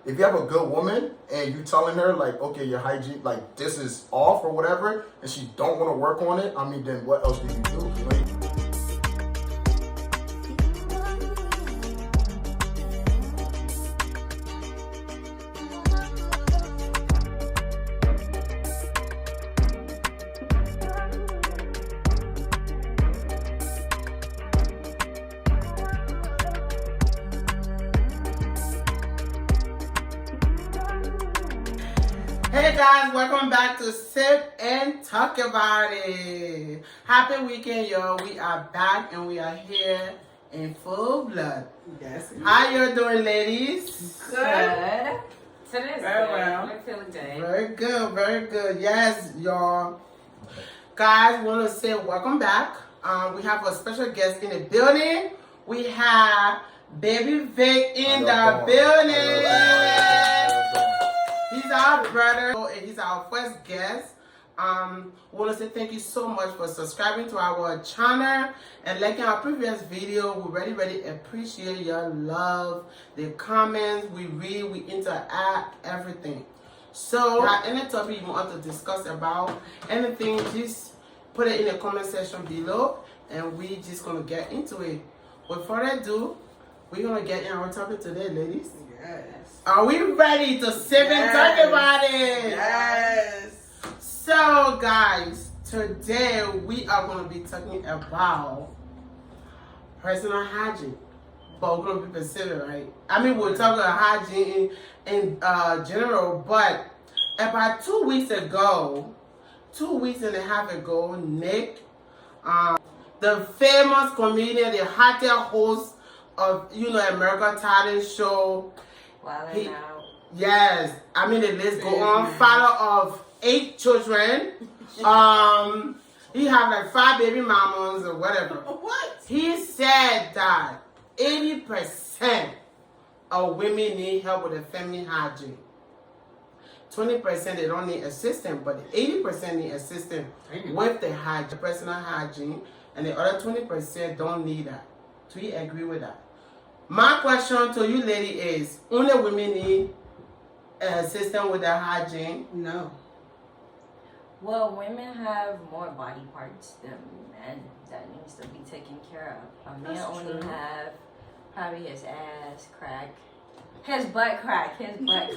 if you have a good woman and you telling her like, okay, your hygiene, like this is off or whatever, and she don't want to work on it, I mean, then what else do you do? You know? Hey guys, welcome back to Sip and Talk About It. Happy weekend, y'all. We are back and we are here in full blood. Yes. How you doing, ladies? Good. Today's Very good. well. We're feeling good. Very good, very good. Yes, y'all. Guys, want to say welcome back. We have a special guest in the building. We have Baby Vic in the building. He's our brother and he's our first guest. We want to say thank you so much for subscribing to our channel and liking our previous video. We really appreciate your love, the comments, we read, we interact, everything. So, if you have any topic you want to discuss about, anything, just put it in the comment section below and we just gonna get into it. Without further ado, we're gonna get in our topic today, ladies. Yes. Are we ready to sip and talk about it? Yes. So, guys, today we are going to be talking about personal hygiene. But we're going to be specific, right? I mean, we're talking about hygiene in general, but about 2 weeks ago, 2 weeks and a half ago, Nick, the famous comedian, the hottest host of, American talent show, Wilding out. yes, I mean the list go on. Father of 8 children. He have like 5 baby mamas or whatever. What? He said that 80% of women need help with the feminine hygiene. 20% they don't need assistance, but 80% need assistance with the hygiene, personal hygiene, and the other 20% don't need that. Do you agree with that? My question to you, lady, is: only women need assistance with their hygiene? No. Well, women have more body parts than men that needs to be taken care of. A man That's only true. have probably his ass crack, his butt crack, his butt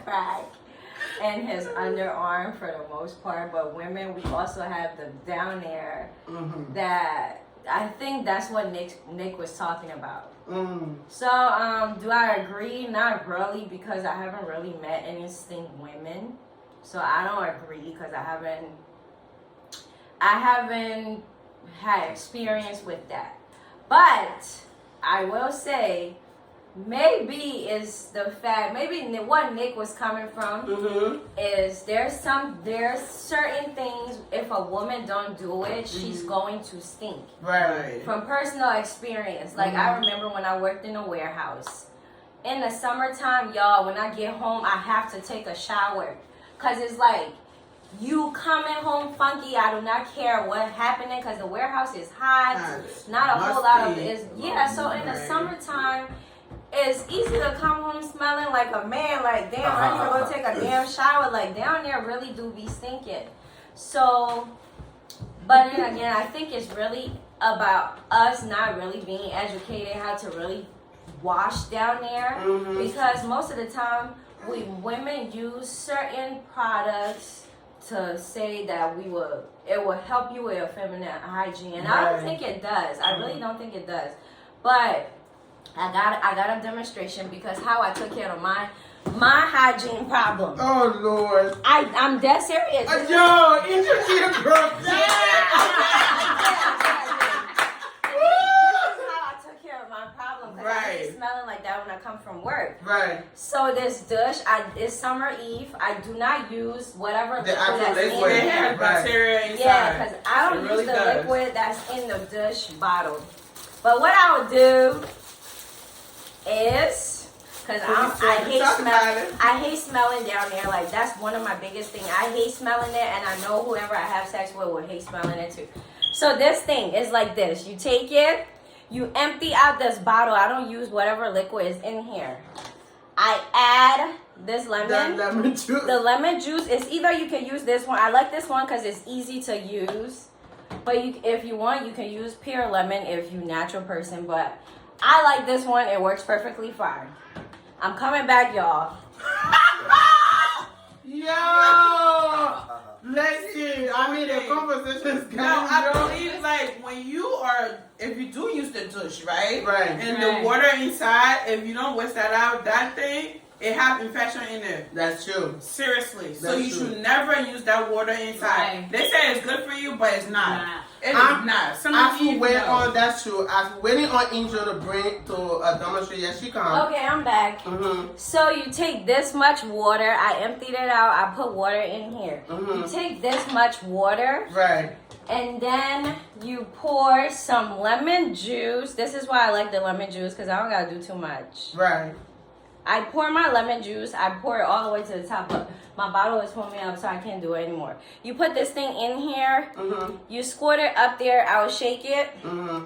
crack, and his underarm for the most part. But women, we also have the down there that. I think that's what Nick was talking about. So, do I agree? Not really, because I haven't really met any stink women. So I don't agree because I haven't had experience with that. But I will say, maybe is the fact, maybe what Nick was coming from is there's certain things, if a woman don't do it, she's going to stink. Right. From personal experience. Like I remember when I worked in a warehouse. In the summertime, y'all, when I get home, I have to take a shower. Cause it's like, you coming home funky, I do not care what happening because the warehouse is hot. Not a whole lot of it is, so in the summertime, it's easy to come home smelling like a man, like damn, I need to go take a damn shower. Like down there really do be stinking. So, but then again, I think it's really about us not really being educated how to really wash down there. Because most of the time, women use certain products to say that it will help you with your feminine hygiene. And I don't think it does. I really don't think it does. But I got a demonstration because how I took care of my hygiene problem. Oh Lord. I'm dead serious. Yo, introduce the girl. This is how I took care of my problem because I hate smelling like that when I come from work. Right. So this dish, it's summer eve. I do not use whatever The actual liquid liquid. It has bacteria inside. Yeah, because I don't use the liquid that's in the dish bottle. But what I would do is, because I hate smelling down there. Like that's one of my biggest things. I hate smelling it, and I know whoever I have sex with will hate smelling it too. So this thing is like this. You take it, You empty out this bottle. I don't use whatever liquid is in here. I add this lemon. The lemon juice. The lemon juice is either you can use this one. I like this one because it's easy to use. But if you want, you can use pure lemon if you're a natural person. But I like this one. It works perfectly fine. I'm coming back, y'all. Yo! Listen, I mean, the conversation is getting Now, I real. believe, like, when you are, if you do use the douche, right? Right. And the water inside, if you don't wash that out, that thing, it have infection in it. That's true. Seriously. So That's you true. should never use that water inside. Right. They say it's good for you, but it's not. It is I'm- not. As Sometimes we you wait know. on, that's true. As we waiting on Angel to bring to demonstrate, yes, she come. Okay, I'm back. Mm-hmm. So you take this much water. I emptied it out. I put water in here. Mhm. You take this much water. Right. And then you pour some lemon juice. This is why I like the lemon juice because I don't gotta do too much. Right. I pour my lemon juice. I pour it all the way to the top, but my bottle is pulling me up, so I can't do it anymore. You put this thing in here. Mm-hmm. You squirt it up there. I will shake it. Mm-hmm.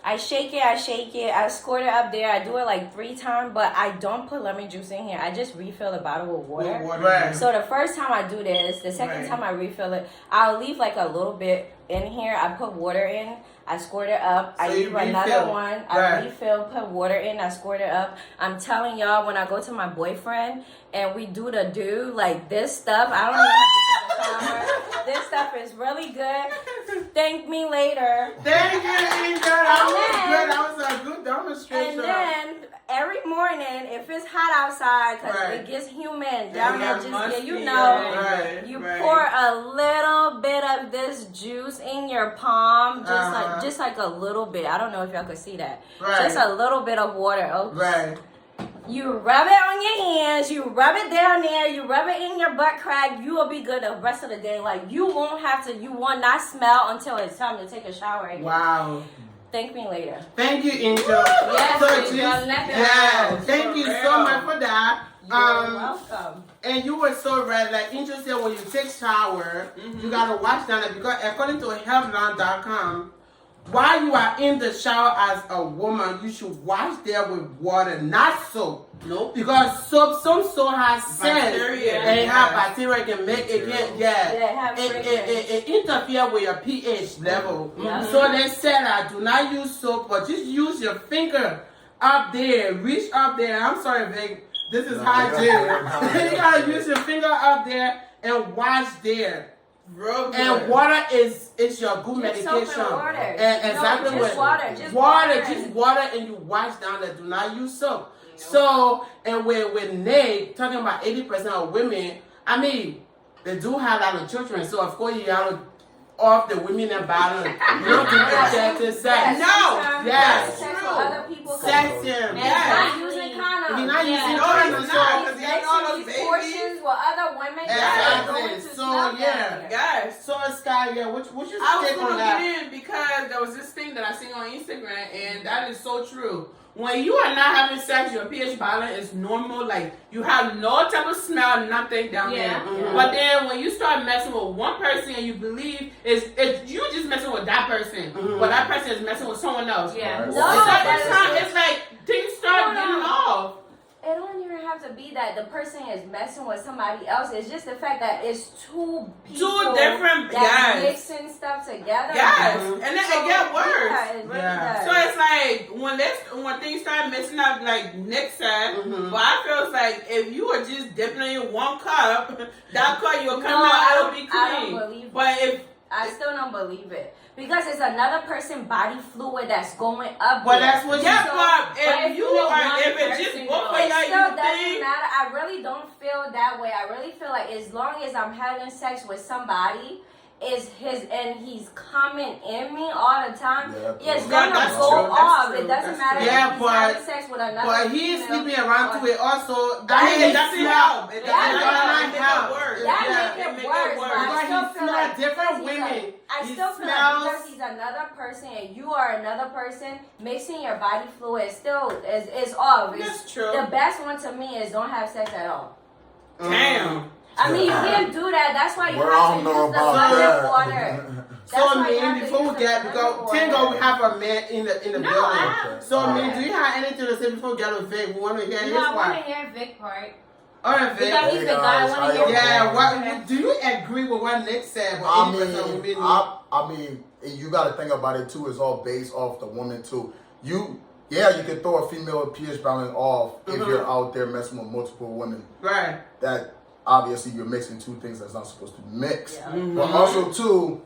I shake it. I squirt it up there. I do it like 3 times, but I don't put lemon juice in here. I just refill the bottle with water. Right. So the first time I do this, the second Right. time I refill it, I'll leave like a little bit in here. I put water in. I squirt it up. I So you leave another refill. one. I Right. refill, put water in. I squirt it up. I'm telling y'all, when I go to my boyfriend and we do the like this stuff, I don't even have to take a shower. This stuff is really good. Thank me later. Thank you, Angel. That was And good. That was a good demonstration. And then every morning, if it's hot outside, because Right. it gets humid down there, that just must you be know, right, you right. pour a little bit of this juice in your palm, just like a little bit. I don't know if y'all could see that. Right. Just a little bit of water. Oh, Right. you rub it on your hands, you rub it down there, you rub it in your butt crack, you will be good the rest of the day. Like, you won't have to, you will not smell until it's time to take a shower again. Wow. Thank me later. Thank you, Angel. Yes, So, Angel, just- let them yeah. know. Thank you For so real. much for that. You're welcome. And you were so right. Like Angel said, when you take shower, you gotta wash down it because according to healthline.com, while you are in the shower as a woman, you should wash there with water, not soap. Nope. Because some soap has scent Bacteria. and it have Yes. bacteria can make it can Yeah, it have it, fragrance. it interfere with your pH level. Yeah. So they said I do not use soap, but just use your finger up there, reach up there. I'm sorry, Vic. This is hygiene. You gotta use your finger up there and wash there. Real good. And water is your good Just medication. soap and water. And exactly No, just what water, just water, water. just water, and you wash down there. Do not use soap. So, and with Nate talking about 80% of women, I mean, they do have a lot of children. So of course you have to off the women and bottom. You don't do protected sex. No. Yes. Sex with other people. 'cause Sex him. It's Yes. not using condoms. If you're not using No, condoms, it's so not. Because you have all Mixing those these babies. portions with other women. Exactly. Going to So, smell yeah. down there. Guys. so Sky, yeah, what you I was take on gonna that? get in because there was this thing that I seen on Instagram, and that is so true. When you are not having sex, your pH balance is normal. Like you have no type of smell, nothing down Yeah. there. But then when you start messing with one person and you believe it's you just messing with that person, but that person is messing with someone else. Yeah. Right. It's No, like that's every time it's like things start No, no. getting off. It don't even have to be that the person is messing with somebody else. It's just the fact that it's two people different- that's yes. mixing stuff together. Yes, Mhm. and then it get worse. Yeah, it really Yeah. does. So it's like when things start messing up, like Nick said, Mhm. but I feel like if you were just dipping it in one cup, that cup you'll come No, I out, don't- it'll be I don't clean. believe But if I still don't believe it because it's another person's body fluid that's going up. Well, there. that's what yeah, you but if if you you know are, one if it's just person, both of It y'all, still you doesn't think matter. I really don't feel that way. I really feel like as long as I'm having sex with somebody, he's coming in me all the time. Yeah, It's Yeah, gonna that's go true, that's off. true, It doesn't that's matter true. Yeah, if he's but- having sex with another. But he is female sleeping around or- to it also. I That mean, it makes doesn't smell. help. It It doesn't does help. not It make help. it worse. That Yeah. make it make it worse, worse. but I Because still he feel smell like different he's women. I He still feel smells- like because he's another person and you are another person, mixing your body fluid still is off. That's true. The best one to me is don't have sex at all. Mm. Damn. I mean, you can't do that. That's why you Well, I have don't to know use the about lemon that. water. That's So, why you man, have to before use we get, the because metaphor. Tango, we have a man in the No, building. I have. So, Alright. man, do you have anything to say before we get with Vic? We want to hear his No, I want part. to hear Vic part. All right, Vic. Because he's the guy. I want to hear. Yeah, Okay. what do you agree with what Nick said? What I 80% of women mean, need? I mean, you got to think about it too. It's all based off the woman too. You can throw a female pH balance off if you're out there messing with multiple women. Right. That obviously you're mixing two things that's not supposed to mix. Yeah. But also too,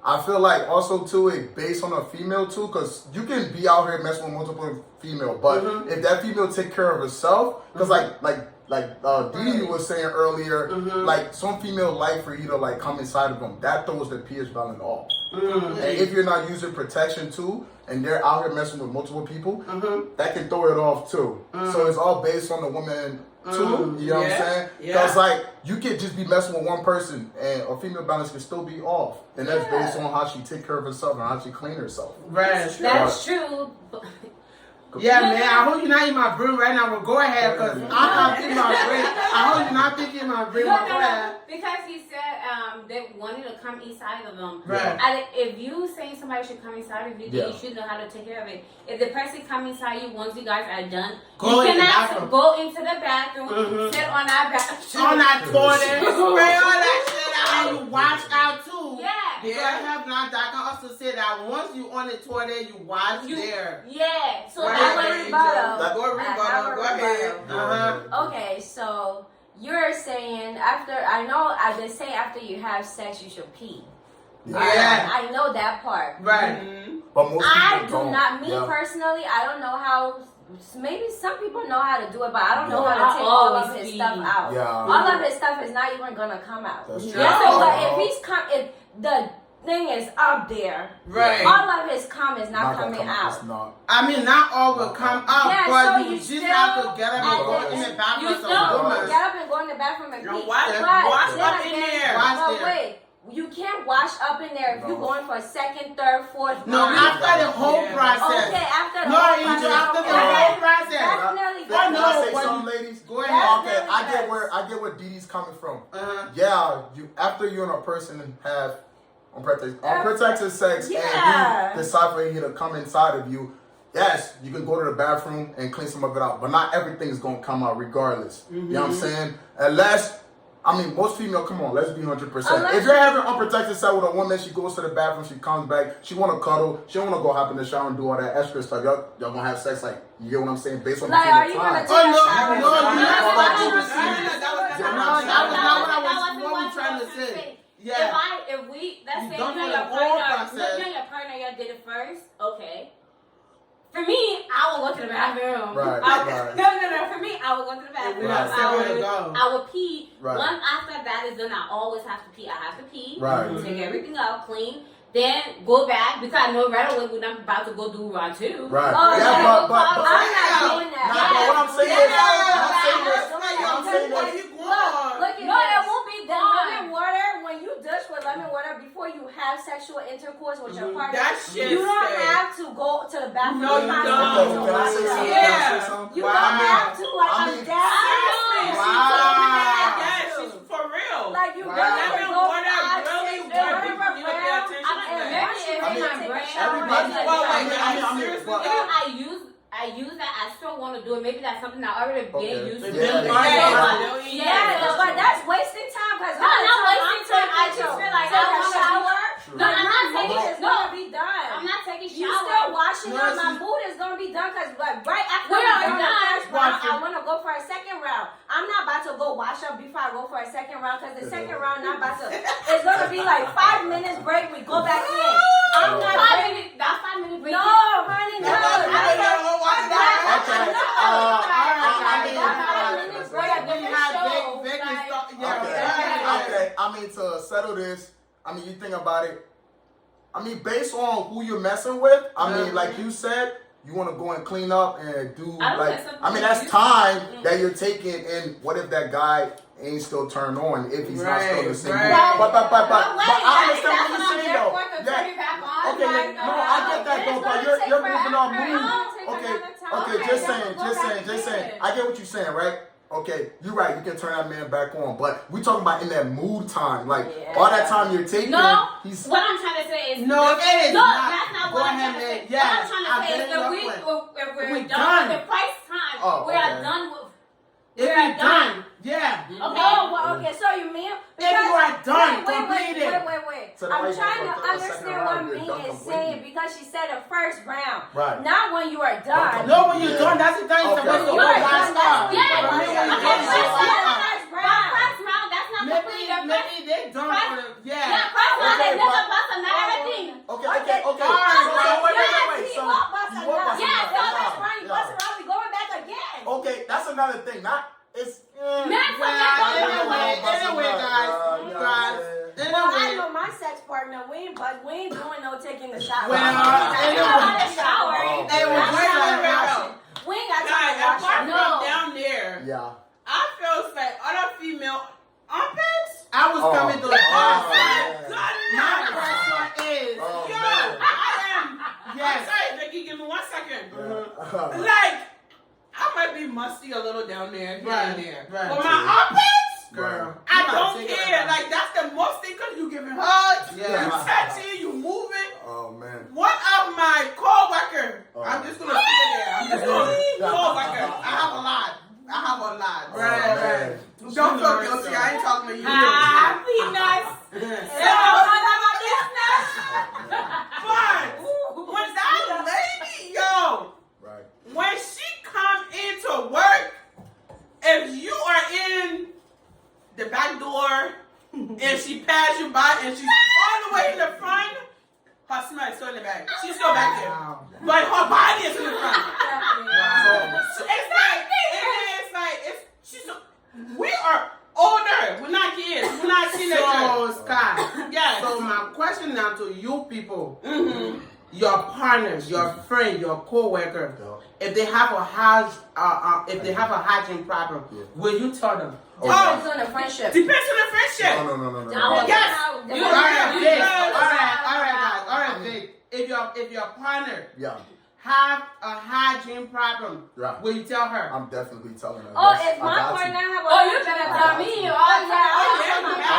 I feel like also too it based on a female too, because you can be out here messing with multiple female, but if that female take care of herself, because like Dee was saying earlier, like some female like for you to like come inside of them, that throws the pH balance off. And if you're not using protection too, and they're out here messing with multiple people, that can throw it off too. So it's all based on the woman too. You know what I'm saying? Because like you could just be messing with one person, and a female balance can still be off, and that's based on how she take care of herself and how she clean herself. Right. That's true. But Yeah, man. I hope you're not in my brain right now. But go ahead, because I'm not thinking my brain. I hope you're not thinking my brain. No, But go no, ahead. no. Because he said they wanted to come inside of them. Right. And if you saying somebody should come inside of you, then Yeah. you should know how to take care of it. If the person come inside you once you guys are done, Go you in the cannot bathroom. go into the bathroom, sit on that bathroom. On that toilet, spray all that shit out, and you watch out too. Yeah. Because I have not. I can also say that once you on the toilet, you watch there. yeah, so Right, I right, want to rebuttal. That- Go I have rebuttal. a Go ahead. rebuttal. Okay, so you're saying after they say after you have sex you should pee. Yeah. I know that part. Right. But most I people do don't. not. Me Yeah. personally, I don't know how. Maybe some people know how to do it, but I don't know Yeah. how to take all of Always his pee. stuff out. Yeah. All of his stuff is not even gonna come out. That's No. true. Yes, so, but Oh. if the thing is up there, Right. all of his cum is not gonna coming come out. It's not. I mean, not all will come out, Yeah, but so you you just still- have to get up and go and in the you bathroom. You as a still woman. get up and go in the bathroom and You pee. wash- But wash then up in again, there. Wash but there. wait, you can't wash up in there if you're No. going for a second, third, fourth. No, ninth. after the whole process. Okay, after the No, whole Angel, process. after the okay. whole process. Definitely. Can I no, say when something, you- ladies? Go ahead. Okay, I Definitely get where Dee Dee's coming from. Uh-huh. Yeah, you after you and a person have unprotected sex Yeah. and you decide for you to come inside of you, yes, you can go to the bathroom and clean some of it out, but not everything is gonna come out regardless. You know what I'm saying? Unless, I mean, most female, come on, let's be 100%. Unless If you're having unprotected sex with a woman, she goes to the bathroom, she comes back, she wanna cuddle, she don't wanna go hop in the shower and do all that extra stuff. Y'all gonna have sex like, you get what I'm saying? Based on Like, the are you gonna time. take Oh, a no, shower? no, and- you're not That's supposed to what say I'm that. That was saying. not what That we trying to say. Yeah. If we, let's You say don't you and know your the whole partner, process. you and your partner, y'all did it first, okay. For me, I will go to the bathroom. Right, right. No. For me, I will go to the bathroom. we got Right. somewhere to go. I will pee. Right. Once after that is done, I always have to pee. I have to pee. Right. Take everything out, clean. Then go back because I know right away when I'm about to go do round two. Right. Oh, yeah, yeah, but I'm not doing that. Nah, but what I'm saying is, Look at No, it this. won't be The done. lemon water, when you douche with lemon water before you have sexual intercourse with your partner, That shit you don't stay. have to go to the bathroom. No, you constantly don't. to Can I wash say it. something? Yeah. Can I say something? You Wow. don't have to. Like, I I'm mean- dead serious. Wow. Yes, she's for real. Like, you Wow. don't have to Lemon go water 5, really 6, works. whatever You need to pay round. attention I'm to that. embarrassed I mean, to take a shower. everybody- Like, Well, I like, mean, but- Even I use that. I still want to do it. Maybe that's something I already Okay. get used to. Yeah. yeah, but that's wasting time because No, not wasting time. I just feel like I take a wanna shower. True. No, I'm not My taking mood it. is No, gonna be done. I'm not taking You shower. still washing No, up. My she's- mood is gonna be done because right after We we're are done the done first round, washing. I want to go for a second round. I'm not about to go wash up before I go for a second round because the second round not about to. It's gonna be like 5 minutes break. We go back in. I'm not ready. That's 5 minutes break. No, honey, no. Okay. I mean, to settle this, I mean, you think about it. I mean, based on who you're messing with, I mean, like you said, you want to go and clean up and do I don't like. mess up I mean, with that's you. time that you're taking. And what if that guy ain't still turned on? If he's not still the same. Right. But I understand what That's you're saying though. Yeah. Okay, Okay, no, I get that though, but you're moving on mood. Okay, just saying. I get what you're saying, right? okay, you're right, you can turn that man back on. But we talking about in that mood time. Like, all that time you're taking, No, he's... what I'm trying to say is No, it is no, not. that's not Go what I'm ahead, trying to say. man. Yes, What I'm trying to say is I'll if We we're done. done with the price time, Oh, we are okay. done with. If We're you're done. done, yeah. Okay. Oh, well, okay, so you mean If you are done, completed. Wait. So the I'm wife trying to went for a second understand round, what you're Ming done is completely. saying because she said the first round. Right. Not when you are done. No, when you're Yeah. done, that's the time you're Okay. supposed to You are go done. last That's up. when you Yeah, are But done. when Okay, you're so done, the last first But round. first round, that's not complete. maybe they're done for the, Yeah, yeah. first round, Okay, they never but- bust another thing. Okay. All right, So, wait. So, You walk bust you a walk nut. bust a Yeah, nut. so Yeah. first round, you Yeah. bust around, we going back again. Okay, that's another thing. It's... Man, Anyway, guys. Well, I Anyway, know my sex partner. We ain't doing no taking the shower. Well, We anyway. got the shower. Oh, Hey, man. wait, We ain't got Guys, time to wash apart it. from down there, Yeah. I feel like other female armpits. I was Oh. coming to the Oh, point. man. My question is, Oh, Yo, man. I am. yes. I'm sorry, Vicky. Give me 1 second. Yeah. Like, I might be musty a little down there, here and there. Right. But my armpits, Girl, I you gotta don't take it care. back. Like, that's the most thing because you giving hugs, Yeah. you touching, you moving. Oh, man. One of my co-worker, Oh. I'm just gonna stick it there. I'm just gonna co-worker. I have a lot. Oh, Right. man. Don't feel guilty. I ain't talking to you. Peanuts. But when that lady, yo, Right. when she come into work, if you are in the back door and she pass you by and she's all the way in the front, her smell is still in the back. She's still back there. Wow. But her body is in the front. Wow. So we are older. We're not kids. We're not teenagers. So, Scott, Yes. so my question now to you people, Mm-hmm. your partners, your friend, your co-worker, Yeah. if they have a hygiene problem, Yeah. will you tell them? Depends on the friendship. Depends on the friendship. No. Yes. You All right, you Vic. guys- All right, guys. All right, Vic. If your partner Yeah. have a hygiene problem, Right. will you tell her? I'm definitely telling her. Oh, Yes, if I my got partner to. have a Oh, you better tell me. I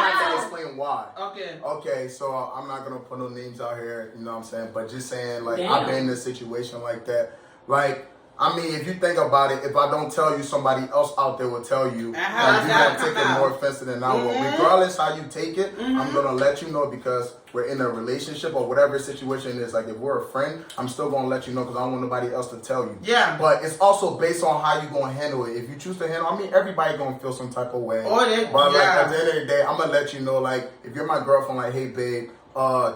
have to explain why. Okay. Okay, so I'm not gonna put no names out here, you know what I'm saying? But just saying, like, Damn. I've been in a situation like that. Like, I mean, if you think about it, if I don't tell you, somebody else out there will tell you. Uh-huh. And you're gonna Come take it out. more offensive than I will. Mhm. Regardless how you take it, Mhm. I'm gonna let you know because we're in a relationship or whatever situation it is. Like, if we're a friend, I'm still gonna let you know because I don't want nobody else to tell you. Yeah. But it's also based on how you gonna handle it. If you choose to handle, I mean, everybody gonna feel some type of way. Or they, But like yeah. at the end of the day, I'm gonna let you know, like, if you're my girlfriend, like, hey babe,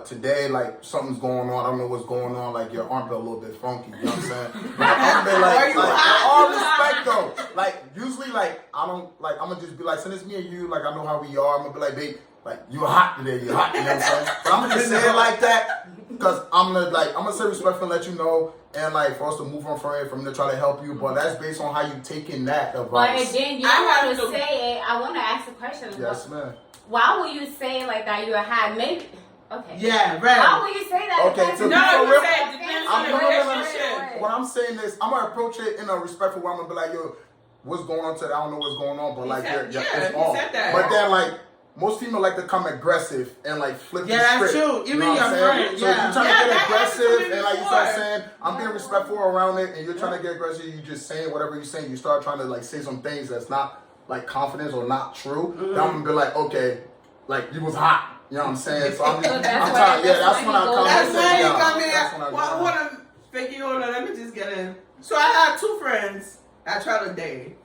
today, like, something's going on, I don't know what's going on, like, your armpit a little bit funky, you know what I'm saying? Like, I'm gonna be Are you like hot? in all respect though, like, usually, like, I don't, like, I'm gonna just be like, since it's me and you, like, I know how we are, I'm gonna be like, babe, like, you hot today, you hot, you know what I'm saying? But I'm gonna just say it like that, because I'm gonna say respectful and let you know, and like, for us to move on from it, from to try to help you, but that's based on how you taking that But advice. then you I want have to to- say it. I want to ask a question. Yes, man. Why would you say like that? You're high. Maybe. Okay. Yeah, Why right. would you say that? Okay, If that's to a- be No, for you real- said it depends on I'm the no, no, no, no. relationship. What I'm saying is, I'm gonna approach it in a respectful way. I'm gonna be like, yo, what's going on today? I don't know what's going on, but He like, said- you're, yeah, it's he on. said that. But then, like, most females like to come aggressive and like flip Yeah, the that's script. true. You Even know what your I'm saying? friend, So yeah. if you're trying Yeah, to that get happened to aggressive me and like you before. start saying, I'm being respectful around it, and you're trying to get aggressive, you just saying whatever you're saying, you start trying to like say some things that's not like confidence or not true. Then I'm gonna be like, okay, like you was hot. You know what I'm saying? So I'm, So I'm that's trying, why- yeah, that's when I that's come why That's and why say, you yeah, come here. that's when I Well, go. hold on, Vicky, hold on. Let me just get in. So I had two friends I tried to date,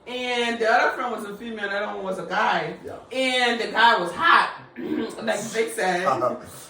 and the other friend was a female, the other one was a guy, Yeah. and the guy was hot, like Vic said.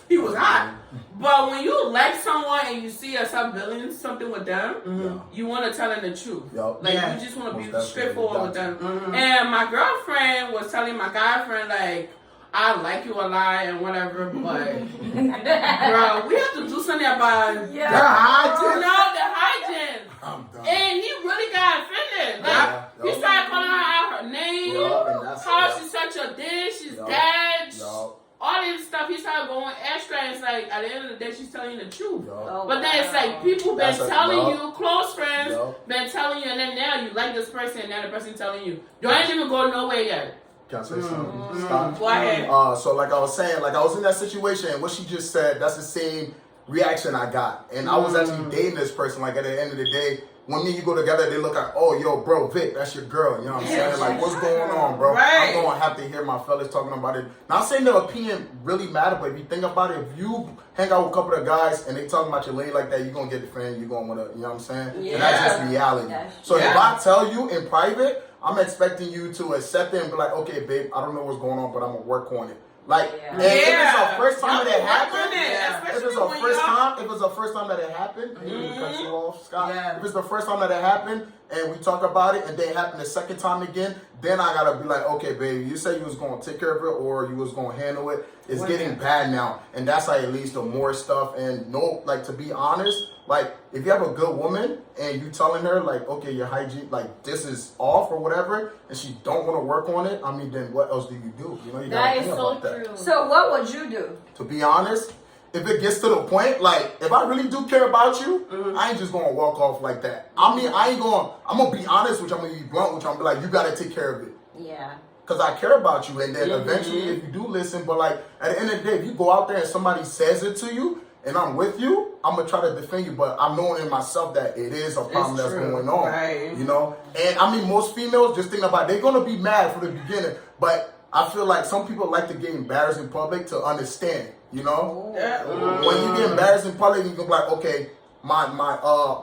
He was hot. But when you like someone and you see yourself building something with them, Yeah. you want to tell them the truth. Yup. Like Yeah. you just want to Most be definitely, straightforward with them. Mhm. And my girlfriend was telling my guy friend like, I like you a lot and whatever, but girl, we have to do something about Yeah. The hygiene. the hygiene. I'm done. And he really got offended. Like Yeah. he Yup. started calling her out her name, Yup, and that's- how yup. she's such a dish, she's Yup. dead. Yup. All this stuff, he started going extra. And it's like at the end of the day, she's telling you the truth. Yup. Oh, But then it's like wow. people been That's a- telling yup. you, close friends, Yup. been telling telling you, and then now you like this person, and now the person telling you, you ain't even go nowhere yet. Can I say something? Stop. Go ahead. So like I was saying, like I was in that situation, and what she just said, that's the same reaction I got. And I was actually dating this person. Like at the end of the day, when me and you go together, they look like, oh, yo, bro, Vic, that's your girl. You know what I'm saying? Like, what's going on, bro? Right. I'm going to have to hear my fellas talking about it. Not saying their opinion really matter, but if you think about it, if you hang out with a couple of guys and they talking about your lady like that, you're going to get the friend, you're going to want to, you know what I'm saying? Yeah. And that's just reality. So if I tell you in private, I'm expecting you to accept it and be like, okay, babe, I don't know what's going on, but I'm going to work on it. Like, and if it's the first time that it happened, if it's the first time that it happened, cut you off, Scott. If it's the first time that it happened and we talk about it and then it happened the second time again, then I gotta be like, okay, baby, you said you was gonna take care of it or you was gonna handle it. It's getting bad now, and that's how it leads to more stuff. And no, like to be honest, like if you have a good woman and you telling her like, okay, your hygiene, like this is off or whatever, and she don't want to work on it, I mean, then what else do you do? You know, you gotta think about that. So what would you do? To be honest, if it gets to the point, like, if I really do care about you, I ain't just gonna walk off like that. I mean, I'm gonna be honest with you, I'm gonna be blunt with you, I'm gonna be like, you gotta take care of it. Yeah. Because I care about you, and then eventually, if you do listen, but like, at the end of the day, if you go out there and somebody says it to you, and I'm with you, I'm gonna try to defend you, but I'm knowing in myself that it is a problem that's going on. Right. You know? And I mean, most females, just think about it, they're gonna be mad from the beginning, but I feel like some people like to get embarrassed in public to understand, you know? When you get embarrassed in public, you can be like, okay, my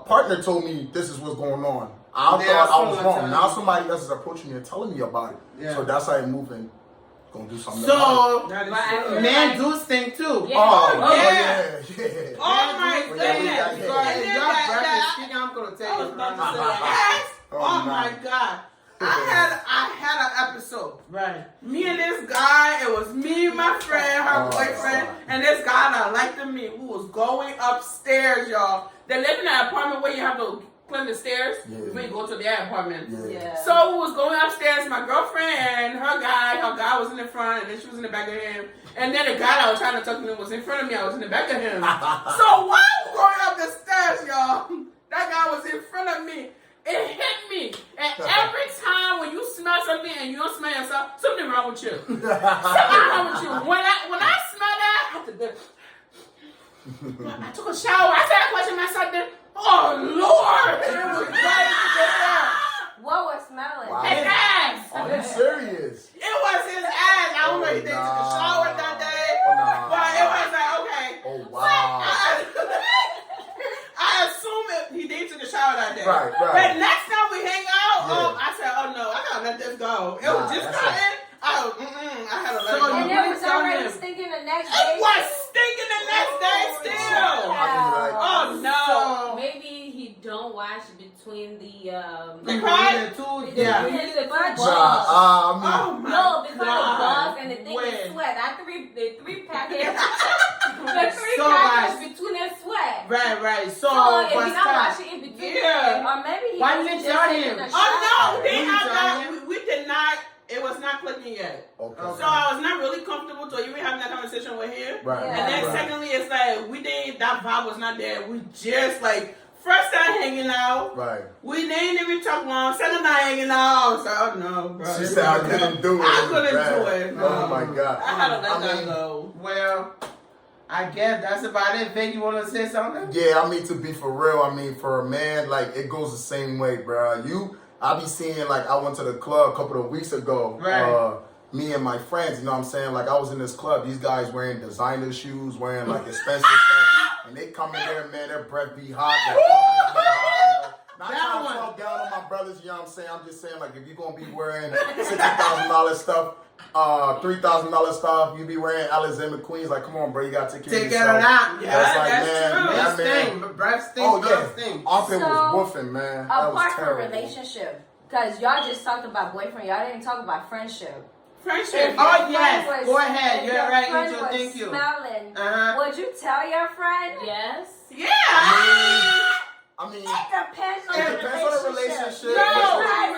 partner told me this is what's going on. I thought I was wrong. Now somebody else is approaching me and telling me about it. Yeah. So that's how it moving. Gonna do something. So men do stink too. Yeah. Oh yeah. Oh my goodness. Because your breath is speaking, I'm gonna tell you. Oh my God. I had an episode. Right. Me and this guy, it was me, my friend, her boyfriend, and this guy that liked me who was going upstairs, y'all. They live in that apartment where you have to climb the stairs before you go to their apartment. Yeah. So we was going upstairs, my girlfriend and her guy was in the front and then she was in the back of him. And then the guy that was trying to talk to me was in front of me, I was in the back of him. So while we were going up the stairs, y'all, that guy was in front of me. It hit me. And every time when you smell something and you don't smell yourself, something wrong with you. Something wrong with you. When I smell that, I took a shower. I started watching myself then. Oh Lord! It was right there. What was smelling? Wow. His ass. Are you serious? It was his ass. I don't know if he took a shower that day, but it was like okay. Oh wow! I assume he did take a shower that day. Right. But next time we hang out, I said, oh no, I gotta let this go. It was just starting. I had to let it go. And it was already stinking the next day. It was stinking the next day still. Oh no. So maybe he don't wash between the two. Yeah. The no, because the bugs and the thing is sweat. The three packets. The three packets between the sweat. Right. So if you not washing in between, or maybe why didn't you tell him? Oh no, we did not. It was not clicking yet. Okay. So I was not really comfortable to even having that conversation with him. Right. And then secondly, it's like that vibe was not there. We just like first time hanging out. Right. We didn't even talk long. Second time hanging out, I was like, oh no, bro. She said I couldn't do it. I couldn't do it. No. Oh my God. I had to let that go. Well, I guess that's about it. Vic, you want to say something? Yeah, I mean, to be for real, I mean, for a man, like, it goes the same way, bro. I be seeing, like, I went to the club a couple of weeks ago. Right. Me and my friends, you know what I'm saying? Like, I was in this club. These guys wearing designer shoes, wearing, like, expensive stuff. And they come in there, man, their breath be hot. Their coffee be hot. Not trying to talk down on my brothers, you know what I'm saying? I'm just saying, like, if you're going to be wearing $60,000 stuff, $3,000 stuff, you be wearing Alexander McQueen's, like, come on, bro, you gotta take care of yourself. Take care of that. Yeah, that's like, that's true. That man, breath stink. Oh yeah, Armpit was woofing, man. Apart from relationship, because y'all just talked about boyfriend, y'all didn't talk about friendship. Friendship. Oh yes, go ahead. You're right, Angel. Thank you. Smelling. Would you tell your friend? Yes. Yeah. I mean, it depends on the relationship. No, like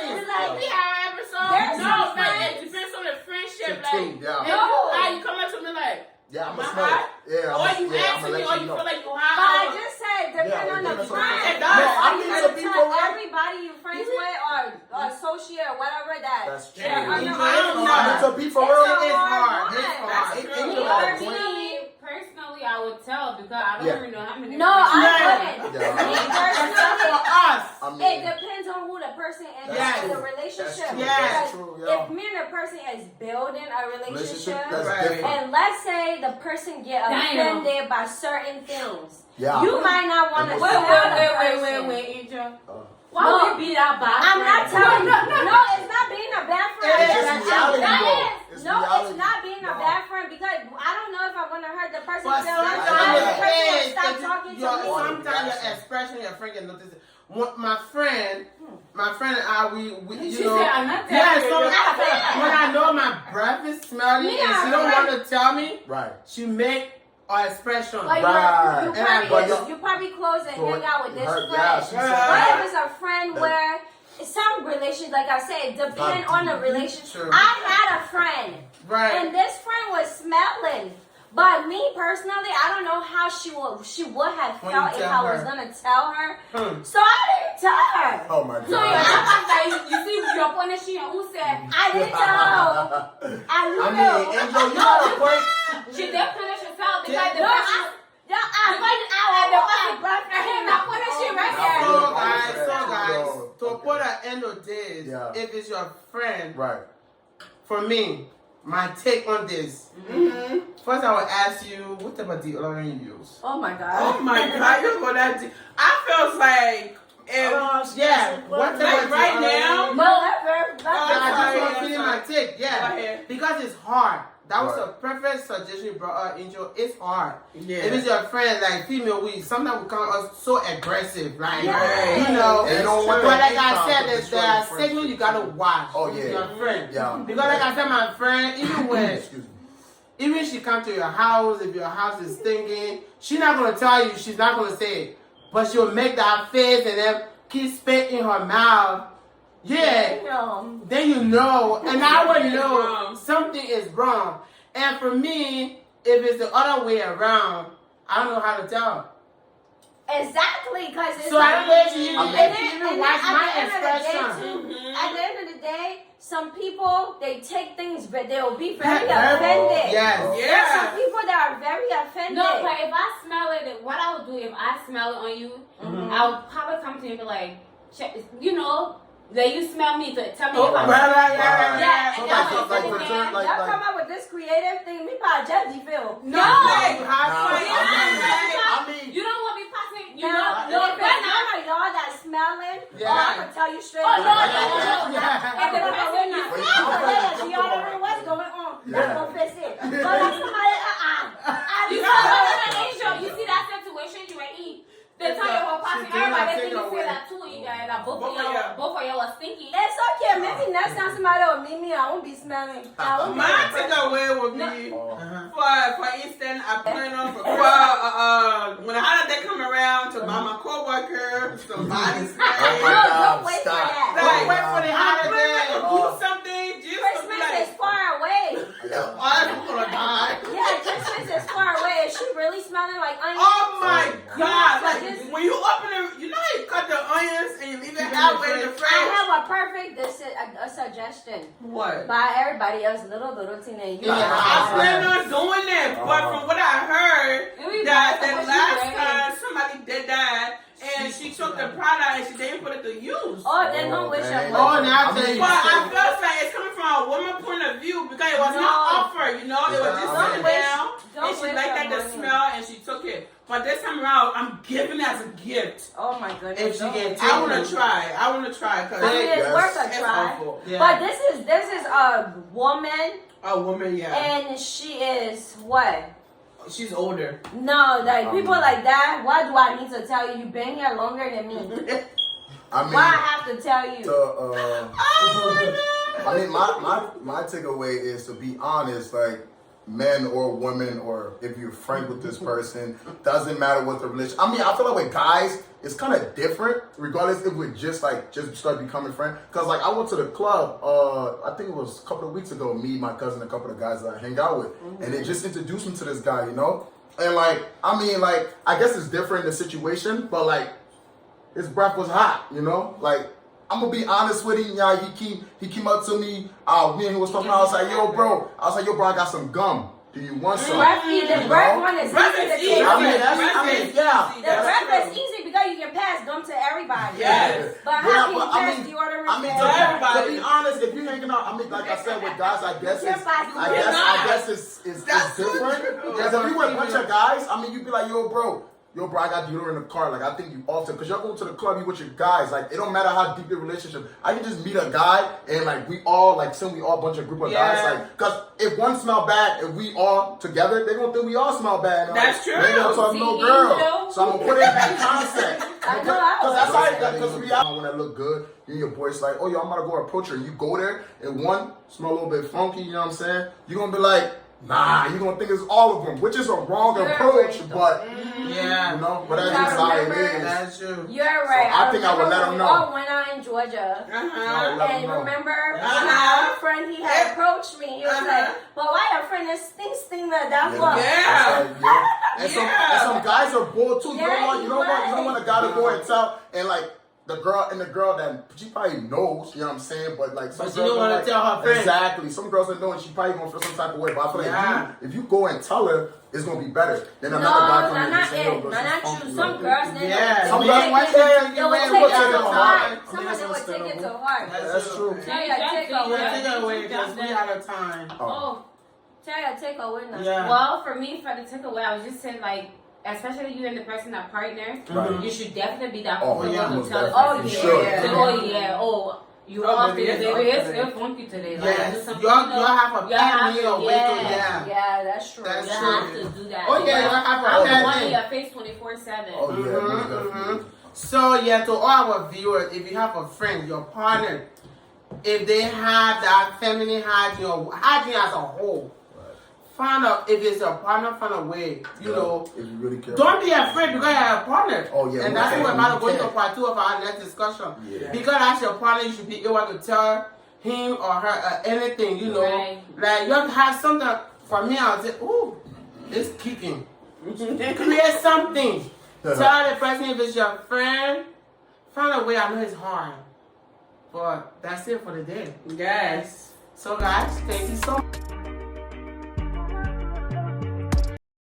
we have episodes. No, it depends on the friendship. Like, you come up to me like, I'm a smell. Or you ask me, or you feel like you hot. But I just said, depending on the friend. No, I mean to be for real. Everybody you friends associate or whatever that. That's true. they're I mean, mean, to be for real, It's hard. one. It's hard. It- It's it- hard. Personally, I would tell because I don't Yeah. even know how many. No, I wouldn't. Yeah. Me Except personally, for us. I mean, it depends on who the person is Yes. in the That's relationship. true. Yes. That's Because true, yeah. if me and the person is building a relationship, That's Right. different. and let's say the person get Damn. offended by certain things, Yeah. you might not want to Wait, tell the person. Angel. Uh, Why No. would we beat our body? I'm not telling you. No, it's not being a bad friend. It's just That's- reality, that though. is- It's no, reality. it's not being a No. bad friend because I don't know if I want to hurt the person. But Feel like sometimes the person will it stop is. talking to Your, me. sometimes your expression, your friend can notice it. My friend and I, we She you know. said, I'm not Yeah, telling so you. when I know my breath is smelly Me and and she don't friend- want to tell me, Right. she make an expression. Like Right. you And probably probably close and So hang out with this her- friend. yeah, she said But that. if it's a friend That- where some relations, like I said, depend on the relationship. True. I had a friend, Right. and this friend was smelling. But me personally, I don't know how she would have When felt you if tell I was her. gonna tell her. Hmm. So I didn't tell her. Oh my So your god. husband that you see your punishing who said I didn't tell her. I I mean, knew. Angel, you got a point. she did punish herself because the No, person I was and him not punishing right Yeah. there. So guys, Yo. to put an end of this, Yeah. if it's your friend, Right. for me, my take on this. First, I will ask you, what type of deodorant you use? Oh my Oh god. my God, you go that deep. I feels like if Yeah, what type like of right deodorant now. you No, that's Yeah, sorry, I just want to I'm finish sorry. my take. Go Yeah, ahead. because it's hard. That was Right. a perfect suggestion you brought up, Angel. It's hard. Yeah. If it's your friend, like female, we sometimes we come us so aggressive, like Right. you know. And you don't want But that like I income said, to there's destroy there are your friendship. segments you gotta watch. Oh, with yeah. your friend. Yeah. Because like I said, my friend, even when Excuse me. even she come to your house, if your house is stinking, she's not gonna tell you. She's not gonna say it, but she'll make that face and then keep spit in her mouth. Yeah. Damn. Then you know, and I would Something is know wrong. something is wrong. And for me, if it's the other way around, I don't know how to tell. Exactly, because it's So I don't know if you I mean- even watch my expression. At the end of the day, some people they take things, but they'll be very Very- offended. Yes. There are some Yeah. people that are very offended. No, but if I smell it, what I would do if I smell it on you, I would probably come to you and be like, you know, let you smell me to tell me Oh, if I'm right. Yeah, So and like, that was like, the return, man. like, Y'all come up with this creative thing, me probably judgy feel. No, Like, Nah, I mean, you don't want me passing. You Now, know, if it's none of y'all that's smelling, Yeah. I can tell you straight Oh, up. no. If the person you Wait, smell, wait, then wait, deodorant, what's going on? That's Yeah. gonna fix it. But like somebody, You I know, you see that situation you were in. The time you were passing, She did not everybody take think you away. feel that too. You guys, like both Both of of y'all, y'all. both of y'all was thinking. It's okay. Maybe next time somebody will meet me, I won't be smelling. I won't be My takeaway would be oh, for instance, I plan on for when the holiday come around to buy my coworker some body spray. oh my No, God, don't wait for stop. that. Don't wait for the I'm planning holiday. to do something just to be Christmas is like, far away. Yeah. I'm gonna die. Yeah, Christmas is far away. Is she really smelling like onions? Oh my Oh, God! God. Like when you open it, you know how you cut the onions and you leave it halfway in the fridge. I have a perfect a suggestion. What? Buy everybody else little teenage. Yeah. I plan on doing that, but from what I heard, that last time somebody did that and she took the product and she didn't put it to use. Oh, then don't wish dang. her. Oh, now I mean, But I felt like it's coming from a woman point of view because it was not No. offered, you know, it was just Don't sitting wish- down don't and she wish liked her that the money. smell and she took it. But this time around, I'm giving it as a gift. Oh my goodness. If she don't. get I want to try. I want to try I because mean, it's Yes. worth a it's try. awful. Yeah. But this is a woman, A woman, yeah. and she is what? She's older. No, like people like that. Why do I need to tell you? You've been here longer than me. I mean, Why I have to tell you? I mean, my takeaway is to be honest, like men or women, or if you're friends with this person, doesn't matter what the relation. I mean, I feel like with guys, it's kind of different, regardless if we just start becoming friends. Cause like I went to the club, I think it was a couple of weeks ago. Me, my cousin, a couple of guys that I hang out with, and they just introduced me to this guy, you know. And like, I mean, like I guess it's different in the situation, but like his breath was hot, you know, like. I'm gonna be honest with him. Yeah, he came up to me. Me and he was talking. I was like, yo, bro. I got some gum. Do you want some? The breath one is Breath easy is to easy. take. Yeah. The breath is easy because you can pass gum to everybody. Yes. But how can you pass deodorant to everybody? To be honest, if you're hanging out, like I said with guys, I guess it's different. Because if you with a bunch of guys, you'd be like, yo, bro, I got deodorant in the car. Like, I think you often, because you're going to the club, you with your guys. Like, it don't matter how deep the relationship. I can just meet a guy and, like, we all a bunch of group of guys. Like, because if one smell bad and we all together, they're going to think we all smell bad. And, that's true. They ain't going to talk to no girl. So I'm going to put it in that concept. I know. Because that's how because we all want to look good. You and your boy's like, oh, yo, I'm going to go approach her. And you go there and one smell a little bit funky, you know what I'm saying? You're going to be like, nah, you're going to think it's all of them, which is a wrong approach, but, you know, but that's just how it is. That's true. You're right. So I think I would let him know. We all went out in Georgia. And remember, my friend, he had approached me. He was like, but why your friend is sting that look? And some guys are bold too. You don't want a guy to go and tell and like the girl that she probably knows, you know what I'm saying? But like some girls don't want to tell her friends. Exactly. Some girls don't know and she probably gonna feel some type of way. But I feel like if you go and tell her, it's gonna be better than another guy coming and say, yo, not true. Some girls some girls might take it to heart. Some of them would take it to heart. That's true. Tell your takeaway because we out of time. Tell your takeaway now. Yeah. Well, for me, for the takeaway, I was just saying, like, especially you and the person that partners, you should definitely be that to tell you off today, baby. It's funky today. Yes. You have a bad meal. Yeah, that's true. That's you true. have to do that. Oh, yeah, you have a I bad on meal. your face 24/7. Oh, yeah, So, to all our viewers, if you have a friend, your partner, if they have that feminine hygiene or hygiene as a whole, find out if it's a partner, find a way, you know. If you really care. Don't be afraid because you have a partner. Oh, yeah. And that's what we're about to go into part 2 of our next discussion. Yeah. Because as your partner, you should be able to tell him or her anything, you know. Right. Like, you have to have something. For me, I'll say, ooh, it's kicking. Create something. Tell the person if it's your friend. Find a way. I know it's hard. But that's it for the day. Yes. So, guys, thank you so much.